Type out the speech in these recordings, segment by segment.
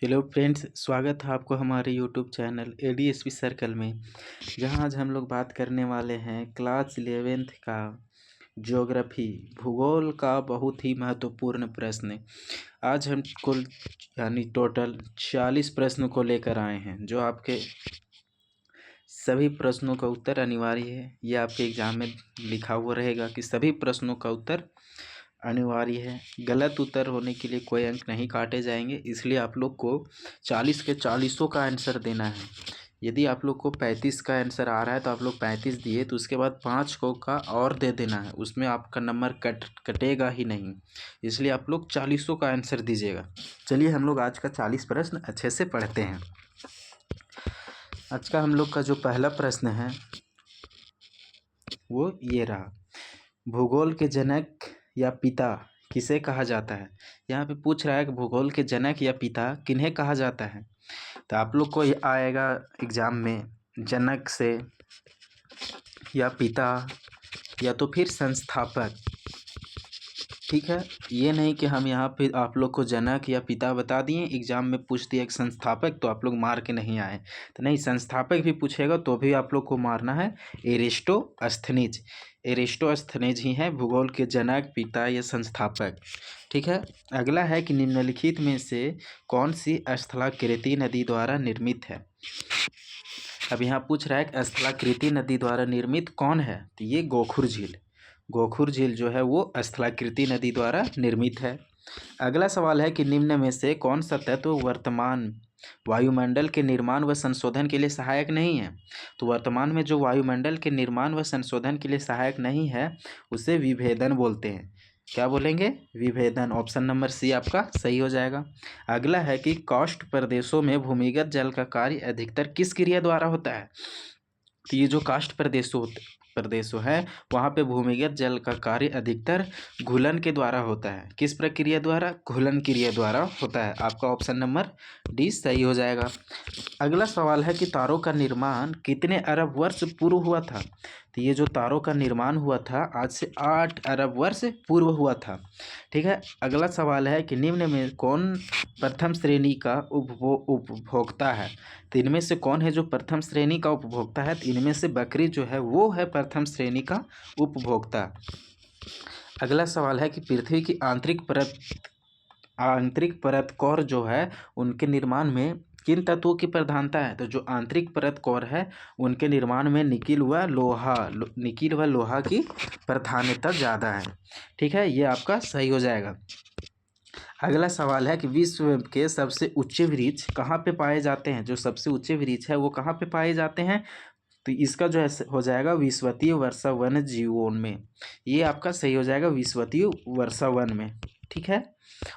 Hello friends, स्वागत है आपको हमारे यूट्यूब चैनल एडीएसपी सर्कल में। जहां आज हम लोग बात करने वाले हैं क्लास 11th का ज्योग्राफी भूगोल का बहुत ही महत्वपूर्ण प्रश्न। आज हम कुल टोटल 40 प्रश्नों को लेकर आए हैं, जो आपके सभी प्रश्नों का उत्तर अनिवार्य है। यह आपके एग्जाम में लिखा हुआ रहेगा कि सभी प्रश्नों का उत्तर अनिवार्य है। गलत उत्तर होने के लिए कोई अंक नहीं काटे जाएंगे, इसलिए आप लोग को 40 के 40 का आंसर देना है। यदि आप लोग को 35 का आंसर आ रहा है तो आप लोग 35 दिए, तो उसके बाद 5 को का और दे देना है, उसमें आपका नंबर कटेगा ही नहीं। इसलिए आप लोग 40 का आंसर दीजिएगा। चलिए हम लोग आज का 40 प्रश्न अच्छे से पढ़ते हैं। आज का हम लोग का जो पहला प्रश्न है वो ये रहा, भूगोल के जनक या पिता किसे कहा जाता है। यहाँ पे पूछ रहा है कि भूगोल के जनक या पिता किन्हें कहा जाता है। तो आप लोग को आएगा एग्जाम में जनक से, या पिता, या तो फिर संस्थापक। ठीक है, ये नहीं कि हम यहाँ पे आप लोग को जनक या पिता बता दिए, एग्जाम में पूछ दिया एक संस्थापक तो आप लोग मार के नहीं आए। तो नहीं, संस्थापक भी पूछेगा तो भी आप लोग को मारना है एरिस्टोस्थनीज। एरिस्टोस्थनीज ही है भूगोल के जनक, पिता या संस्थापक। ठीक है, अगला है कि निम्नलिखित में से कौन सी स्थलाकृति नदी द्वारा निर्मित है। अब यहाँ पूछ रहा है कि स्थलाकृति नदी द्वारा निर्मित कौन है, तो ये गोखुर झील। गोखुर झील जो है वो स्थलाकृति नदी द्वारा निर्मित है। अगला सवाल है कि निम्न में से कौन सा तत्व वर्तमान वायुमंडल के निर्माण व संशोधन के लिए सहायक नहीं है। तो वर्तमान में जो वायुमंडल के निर्माण व संशोधन के लिए सहायक नहीं है उसे विभेदन बोलते हैं। क्या बोलेंगे? विभेदन। ऑप्शन नंबर सी आपका सही हो जाएगा। अगला है कि कास्ट प्रदेशों में भूमिगत जल का कार्य अधिकतर किस क्रिया द्वारा होता है। तो ये जो कास्ट प्रदेशों है वहाँ पे भूमिगत जल का कार्य अधिकतर घुलन के द्वारा होता है। किस प्रक्रिया द्वारा? घुलन क्रिया द्वारा होता है। आपका ऑप्शन नंबर डी सही हो जाएगा। अगला सवाल है कि तारों का निर्माण कितने अरब वर्ष पूर्व हुआ था। तो ये जो तारों का निर्माण हुआ था आज से 8 अरब वर्ष पूर्व हुआ था। ठीक है, अगला सवाल है कि निम्न में कौन प्रथम श्रेणी का उपभोक्ता है। तो इनमें से कौन है जो प्रथम श्रेणी का उपभोक्ता है। तो इनमें से बकरी जो है वो है प्रथम श्रेणी का उपभोक्ता। अगला सवाल है कि पृथ्वी की आंतरिक परत कोर जो है उनके निर्माण में किन तत्वों की प्रधानता है। तो जो आंतरिक परत कोर है उनके निर्माण में निकिल व लोहा की प्रधानता ज़्यादा है। ठीक है, ये आपका सही हो जाएगा। अगला सवाल है कि विश्व के सबसे ऊंचे वृक्ष कहाँ पे पाए जाते हैं। जो सबसे ऊंचे वृक्ष है वो कहाँ पे पाए जाते हैं। तो इसका जो है हो जाएगा विश्वतीय वर्षा वन जीवों में। ये आपका सही हो जाएगा, विश्वतीय वर्षा वन में। ठीक है,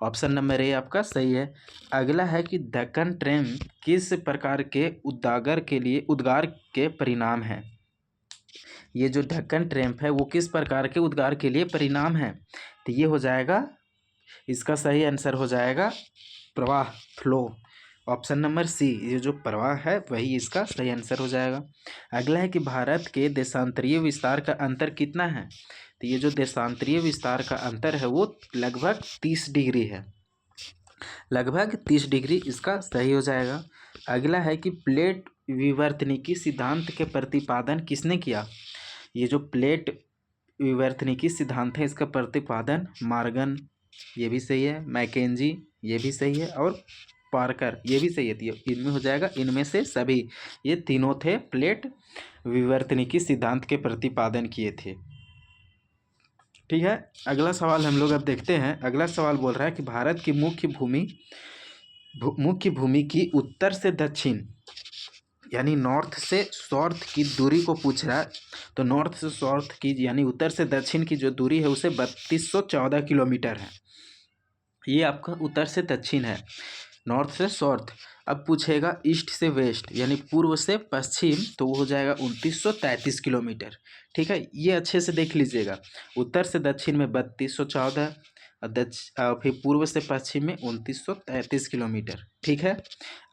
ऑप्शन नंबर ए आपका सही है। अगला है कि दक्कन ट्रेन किस प्रकार के उद्गार के परिणाम है। ये जो ढक्कन ट्रैम्प है वो किस प्रकार के उद्गार के लिए परिणाम है। तो ये हो जाएगा, इसका सही आंसर हो जाएगा प्रवाह, फ्लो। ऑप्शन नंबर सी, ये जो प्रवाह है वही इसका सही आंसर हो जाएगा। अगला है कि भारत के देशांतरीय विस्तार का अंतर कितना है। तो ये जो देशांतरीय विस्तार का अंतर है वो लगभग 30 डिग्री है। लगभग 30 डिग्री इसका सही हो जाएगा। अगला है कि प्लेट विवर्तनिकी सिद्धांत के प्रतिपादन किसने किया। ये जो प्लेट विवर्तनिकी सिद्धांत है इसका प्रतिपादन मार्गन, ये भी सही है, मैकेंजी, ये भी सही है, और पार्कर, ये भी सही है। इनमें हो जाएगा, इनमें से सभी ये तीनों थे प्लेट विवर्तनिकी सिद्धांत के प्रतिपादन किए थे। ठीक है, अगला सवाल हम लोग अब देखते हैं। अगला सवाल बोल रहा है कि भारत की मुख्य भूमि की उत्तर से दक्षिण यानी नॉर्थ से साउथ की दूरी को पूछ रहा है। तो नॉर्थ से साउथ की यानी उत्तर से दक्षिण की जो दूरी है उसे 3214 किलोमीटर है। ये आपका उत्तर से दक्षिण है, नॉर्थ से साउथ। अब पूछेगा ईस्ट से वेस्ट यानी पूर्व से पश्चिम, तो वो हो जाएगा 2933 किलोमीटर। ठीक है, ये अच्छे से देख लीजिएगा। उत्तर से दक्षिण में 3214 और फिर पूर्व से पश्चिम में 2933 किलोमीटर। ठीक है,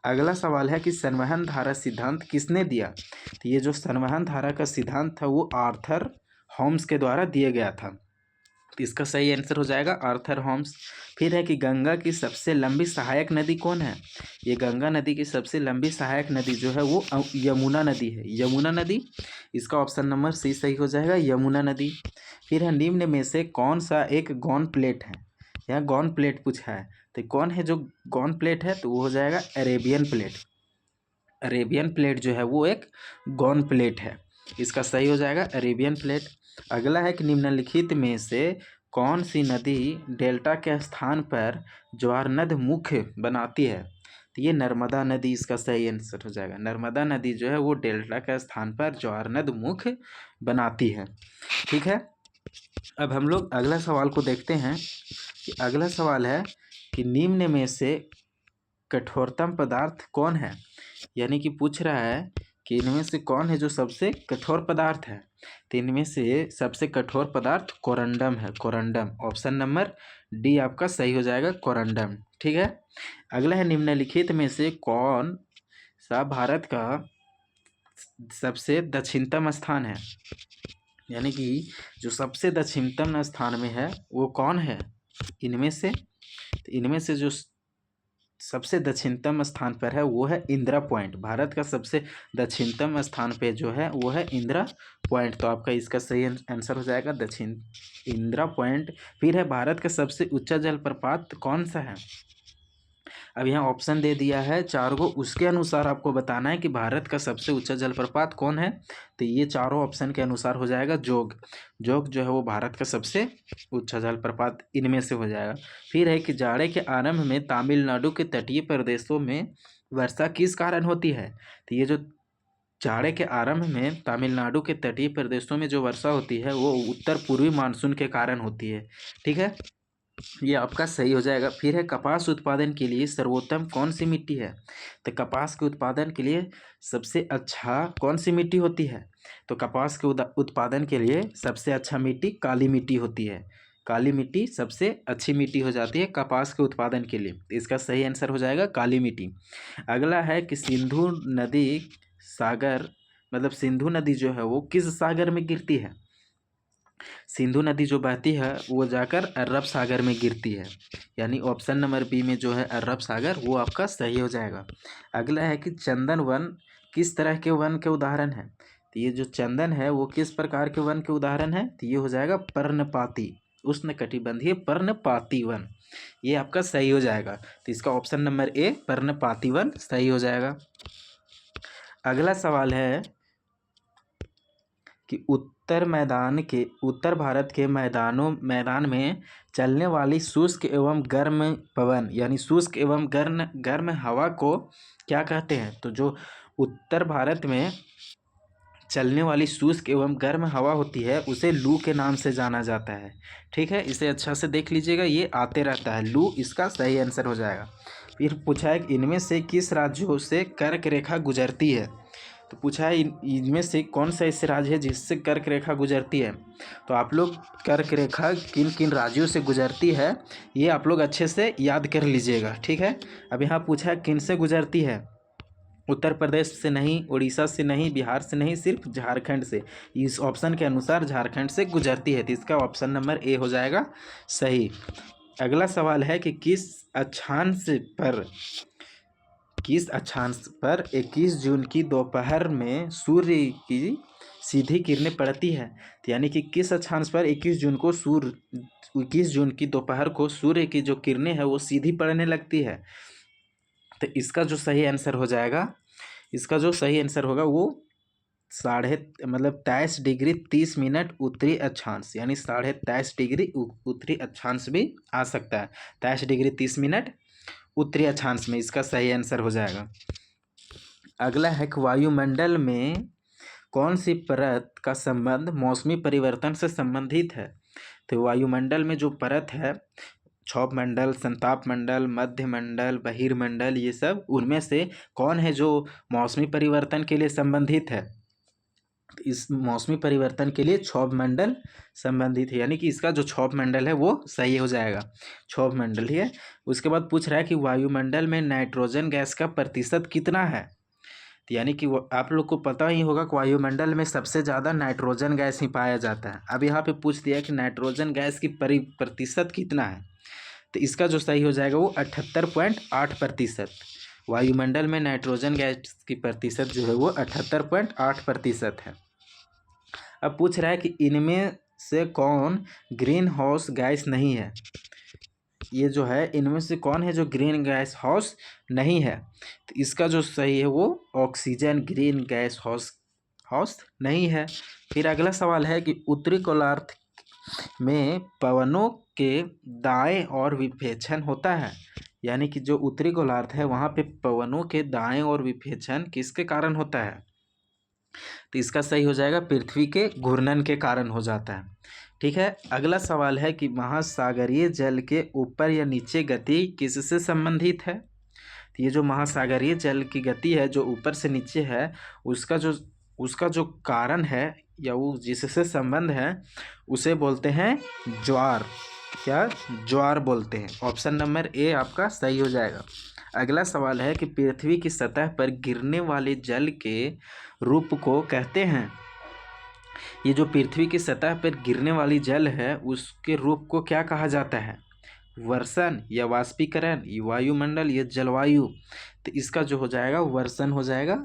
अगला सवाल है कि संवहन धारा सिद्धांत किसने दिया। तो ये जो संवहन धारा का सिद्धांत था वो आर्थर होम्स के द्वारा दिया गया था। तो इसका सही आंसर हो जाएगा आर्थर होम्स। फिर है कि गंगा की सबसे लंबी सहायक नदी कौन है? ये गंगा नदी की सबसे लंबी सहायक नदी जो है वो यमुना नदी है। यमुना नदी, इसका ऑप्शन नंबर सी सही हो जाएगा, यमुना नदी। फिर है निम्न में से कौन सा एक गौन प्लेट है? यहाँ गौन प्लेट पूछा है, तो कौन है जो गौन प्लेट है? तो वो हो जाएगा अरेबियन प्लेट। अरेबियन प्लेट जो है वो एक गौन प्लेट है। इसका सही हो जाएगा अरेबियन प्लेट। अगला है कि निम्नलिखित में से कौन सी नदी डेल्टा के स्थान पर ज्वारनद मुख्य बनाती है? तो ये नर्मदा नदी इसका सही आंसर हो जाएगा। नर्मदा नदी जो है वो डेल्टा के स्थान पर ज्वारनद मुख्य बनाती है। ठीक है, अब हम लोग अगला सवाल को देखते हैं कि अगला सवाल है कि निम्न में से कठोरतम पदार्थ कौन है? यानी कि पूछ रहा है कि इनमें से कौन है जो सबसे कठोर पदार्थ है? तो इनमें से सबसे कठोर पदार्थ कोरंडम है। कोरंडम, ऑप्शन नंबर डी आपका सही हो जाएगा, कोरंडम। ठीक है, अगला है निम्नलिखित में से कौन सा भारत का सबसे दक्षिणतम स्थान है? यानी कि जो सबसे दक्षिणतम स्थान में है वो कौन है इनमें से? तो इनमें से जो सबसे दक्षिणतम स्थान पर है वो है इंदिरा पॉइंट। भारत का सबसे दक्षिणतम स्थान पे जो है वो है इंदिरा पॉइंट। तो आपका इसका सही आंसर हो जाएगा दक्षिण इंदिरा पॉइंट। फिर है भारत का सबसे ऊंचा जलप्रपात कौन सा है? अब यहाँ ऑप्शन दे दिया है चार को, उसके अनुसार आपको बताना है कि भारत का सबसे ऊंचा जलप्रपात कौन है। तो ये चारों ऑप्शन के अनुसार हो जाएगा जोग। जोग जो है वो भारत का सबसे ऊंचा जलप्रपात इनमें से हो जाएगा। फिर है कि जाड़े के आरंभ में तमिलनाडु के तटीय प्रदेशों में वर्षा किस कारण होती है? तो ये जो जाड़े के आरंभ में तमिलनाडु के तटीय प्रदेशों में जो वर्षा होती है वो उत्तर पूर्वी मानसून के कारण होती है। ठीक है, ये आपका सही हो जाएगा। फिर है कपास उत्पादन के लिए सर्वोत्तम कौन सी मिट्टी है? तो कपास के उत्पादन के लिए सबसे अच्छा कौन सी मिट्टी होती है? तो कपास के उत्पादन के लिए सबसे अच्छा मिट्टी काली मिट्टी होती है। काली मिट्टी सबसे अच्छी मिट्टी हो जाती है कपास के उत्पादन के लिए। इसका सही आंसर हो जाएगा काली मिट्टी। अगला है कि सिंधु नदी सागर, मतलब सिंधु नदी जो है वो किस सागर में गिरती है? सिंधु नदी जो बहती है वो जाकर अरब सागर में गिरती है। यानी ऑप्शन नंबर बी में जो है अरब सागर वो आपका सही हो जाएगा। अगला है कि चंदन वन किस तरह के वन के उदाहरण है? तो ये जो चंदन है वो किस प्रकार के वन के उदाहरण है? तो ये हो जाएगा पर्णपाती, उष्णकटिबंधीय पर्णपाती वन। ये आपका सही हो जाएगा। तो इसका ऑप्शन नंबर ए पर्णपाती वन सही हो जाएगा। अगला सवाल है कि उत्तर भारत के मैदान में चलने वाली शुष्क एवं गर्म पवन, यानी शुष्क एवं गर्म हवा को क्या कहते हैं? तो जो उत्तर भारत में चलने वाली शुष्क एवं गर्म हवा होती है उसे लू के नाम से जाना जाता है। ठीक है, इसे अच्छा से देख लीजिएगा, ये आते रहता है लू, इसका सही आंसर हो जाएगा। फिर पूछा है कि इनमें से किस राज्यों से कर्क रेखा गुजरती है? तो पूछा है इनमें से कौन सा ऐसे राज्य है जिससे कर्क रेखा गुजरती है? तो आप लोग कर्क रेखा किन किन राज्यों से गुजरती है ये आप लोग अच्छे से याद कर लीजिएगा। ठीक है, अब यहाँ पूछा है किन से गुजरती है? उत्तर प्रदेश से नहीं, उड़ीसा से नहीं, बिहार से नहीं, सिर्फ झारखंड से। इस ऑप्शन के अनुसार झारखंड से गुजरती है, तो इसका ऑप्शन नंबर ए हो जाएगा सही। अगला सवाल है कि किस अक्षांश पर 21 जून की दोपहर में सूर्य की सीधी किरणें पड़ती है? तो यानी कि किस अक्षांश पर 21 जून की दोपहर को सूर्य की जो किरणें हैं वो सीधी पड़ने लगती है? तो इसका जो सही आंसर हो जाएगा, इसका जो सही आंसर होगा वो 23 डिग्री 30 मिनट उत्तरी अक्षांश, यानी 23 डिग्री उत्तरी अक्षांश भी आ सकता है। 23 डिग्री 30 मिनट उत्तरी अक्षांश में इसका सही आंसर हो जाएगा। अगला है कि वायुमंडल में कौन सी परत का संबंध मौसमी परिवर्तन से संबंधित है? तो वायुमंडल में जो परत है, क्षोभ मंडल, संताप मंडल, मध्य मंडल, बहिर्मंडल, ये सब उनमें से कौन है जो मौसमी परिवर्तन के लिए संबंधित है? इस मौसमी परिवर्तन के लिए क्षोभ मंडल संबंधित है, यानी कि इसका जो क्षोभ मंडल है वो सही हो जाएगा, क्षोभ मंडल। ठीक है, उसके बाद पूछ रहा है कि वायुमंडल में नाइट्रोजन गैस का प्रतिशत कितना है? तो यानी कि आप लोग को पता ही होगा कि वायुमंडल में सबसे ज़्यादा नाइट्रोजन गैस ही पाया जाता है। अब यहाँ पे पूछ दिया कि नाइट्रोजन गैस की प्रतिशत कितना है, तो इसका जो सही हो जाएगा वो 78.8%। वायुमंडल में नाइट्रोजन गैस की प्रतिशत जो है वो 78.8% है। अब पूछ रहा है कि इनमें से कौन ग्रीन हाउस गैस नहीं है। ये जो है इनमें से कौन है जो ग्रीन गैस हाउस नहीं है, तो इसका जो सही है वो ऑक्सीजन ग्रीन गैस हाउस नहीं है। फिर अगला सवाल है कि उत्तरी गोलार्ध में पवनों के दाएं और विभेषण होता है, यानी कि जो उत्तरी गोलार्ध है वहाँ पे पवनों के दाएं और विभेषण किसके कारण होता है, तो इसका सही हो जाएगा पृथ्वी के घूर्णन के कारण हो जाता है। ठीक है, अगला सवाल है कि महासागरीय जल के ऊपर या नीचे गति किससे संबंधित है। तो ये जो महासागरीय जल की गति है जो ऊपर से नीचे है, उसका जो कारण है या वो जिससे संबंध है उसे बोलते हैं ज्वार। क्या ज्वार बोलते हैं। ऑप्शन नंबर ए आपका सही हो जाएगा। अगला सवाल है कि पृथ्वी की सतह पर गिरने वाले जल के रूप को कहते हैं। ये जो पृथ्वी की सतह पर गिरने वाली जल है उसके रूप को क्या कहा जाता है, वर्षण या वाष्पीकरण, वायुमंडल या जलवायु। तो इसका जो हो जाएगा वर्षण हो जाएगा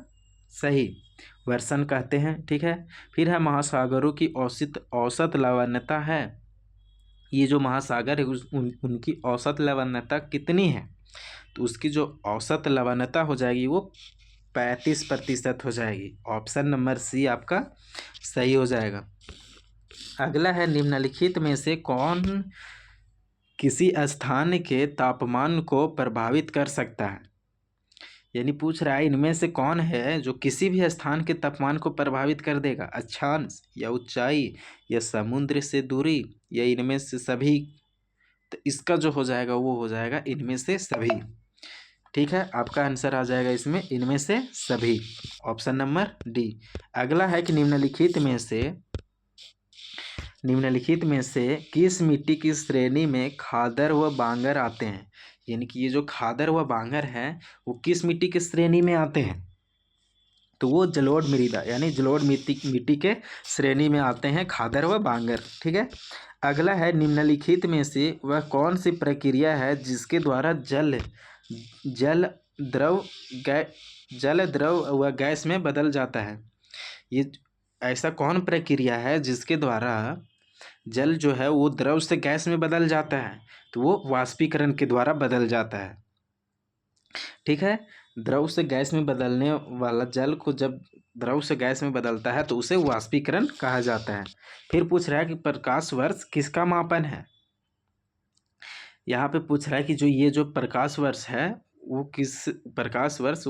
सही, वर्षण कहते हैं। ठीक है, फिर है महासागरों की औसत लवणता है। ये जो महासागर है उनकी औसत लवणता कितनी है, तो उसकी जो औसत लवणता हो जाएगी वो 35% हो जाएगी। ऑप्शन नंबर सी आपका सही हो जाएगा। अगला है निम्नलिखित में से कौन किसी स्थान के तापमान को प्रभावित कर सकता है। यानी पूछ रहा है इनमें से कौन है जो किसी भी स्थान के तापमान को प्रभावित कर देगा, अक्षांश या ऊंचाई या समुद्र से दूरी या इनमें से सभी। तो इसका जो हो जाएगा वो हो जाएगा इनमें से सभी। ठीक है, आपका आंसर आ जाएगा इसमें इनमें से सभी, ऑप्शन नंबर डी। अगला है कि निम्नलिखित में से किस मिट्टी की श्रेणी में खादर व बांगर आते हैं। यानी कि ये जो खादर व बांगर हैं वो किस मिट्टी की श्रेणी में आते हैं, तो वो जलोढ़ मृदा यानी जलोढ़ मिट्टी के श्रेणी में आते हैं खादर व बांगर। ठीक है, अगला है निम्नलिखित में से वह कौन सी प्रक्रिया है जिसके द्वारा जल द्रव व गैस में बदल जाता है। ये ऐसा कौन प्रक्रिया है जिसके द्वारा जल जो है वो द्रव से गैस में बदल जाता है, तो वो वाष्पीकरण के द्वारा बदल जाता है। ठीक है, द्रव से गैस में बदलने वाला जल को जब द्रव से गैस में बदलता है तो उसे वाष्पीकरण कहा जाता है। फिर पूछ रहा है कि प्रकाश वर्ष किसका मापन है। यहाँ पे पूछ रहा है कि ये जो प्रकाश वर्ष है वो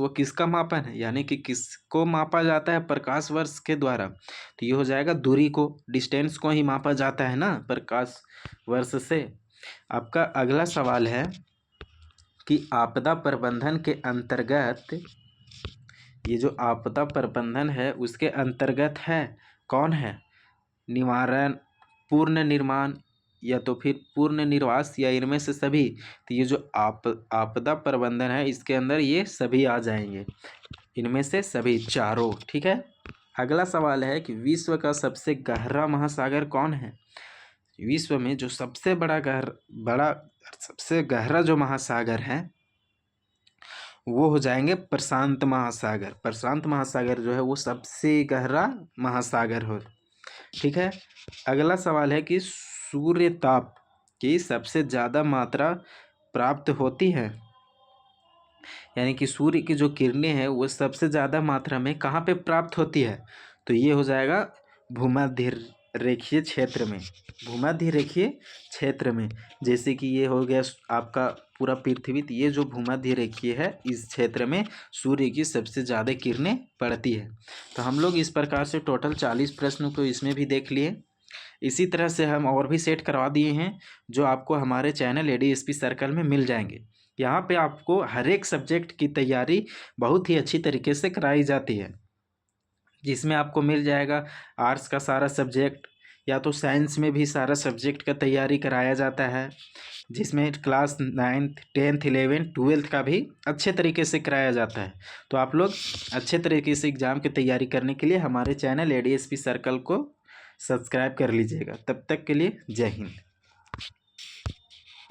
किसका मापन है, यानी कि किसको मापा जाता है प्रकाश वर्ष के द्वारा। तो ये हो जाएगा दूरी को, डिस्टेंस को ही मापा जाता है ना प्रकाश वर्ष से। आपका अगला सवाल है कि आपदा प्रबंधन के अंतर्गत, ये जो आपदा प्रबंधन है उसके अंतर्गत है कौन है, निवारण, पूर्ण निर्माण या तो फिर पूर्ण निर्वास या इनमें से सभी। तो ये जो आपदा प्रबंधन है इसके अंदर ये सभी आ जाएंगे, इनमें से सभी चारों। ठीक है, अगला सवाल है कि विश्व का सबसे गहरा महासागर कौन है। विश्व में जो सबसे सबसे गहरा जो महासागर है वो हो जाएंगे प्रशांत महासागर। प्रशांत महासागर जो है वो सबसे गहरा महासागर हो। ठीक है, अगला सवाल है कि सूर्य ताप की सबसे ज़्यादा मात्रा प्राप्त होती है, यानी कि सूर्य की जो किरणें हैं वो सबसे ज़्यादा मात्रा में कहाँ पे प्राप्त होती है, तो ये हो जाएगा भूमध्य रेखीय क्षेत्र में। भूमध्य रेखीय क्षेत्र में, जैसे कि ये हो गया आपका पूरा पृथ्वी, तो ये जो भूमध्य रेखीय है इस क्षेत्र में सूर्य की सबसे ज़्यादा किरणें पड़ती है। तो हम लोग इस प्रकार से टोटल 40 प्रश्नों को इसमें भी देख लिए। इसी तरह से हम और भी सेट करवा दिए हैं जो आपको हमारे चैनल ADSP सर्कल में मिल जाएंगे। यहाँ पे आपको हर एक सब्जेक्ट की तैयारी बहुत ही अच्छी तरीके से कराई जाती है, जिसमें आपको मिल जाएगा आर्ट्स का सारा सब्जेक्ट, या तो साइंस में भी सारा सब्जेक्ट का तैयारी कराया जाता है, जिसमें class 9th 10th 11th 12th का भी अच्छे तरीके से कराया जाता है। तो आप लोग अच्छे तरीके से एग्ज़ाम की तैयारी करने के लिए हमारे चैनल ADSP सर्कल को सब्सक्राइब कर लीजिएगा। तब तक के लिए जय हिंद।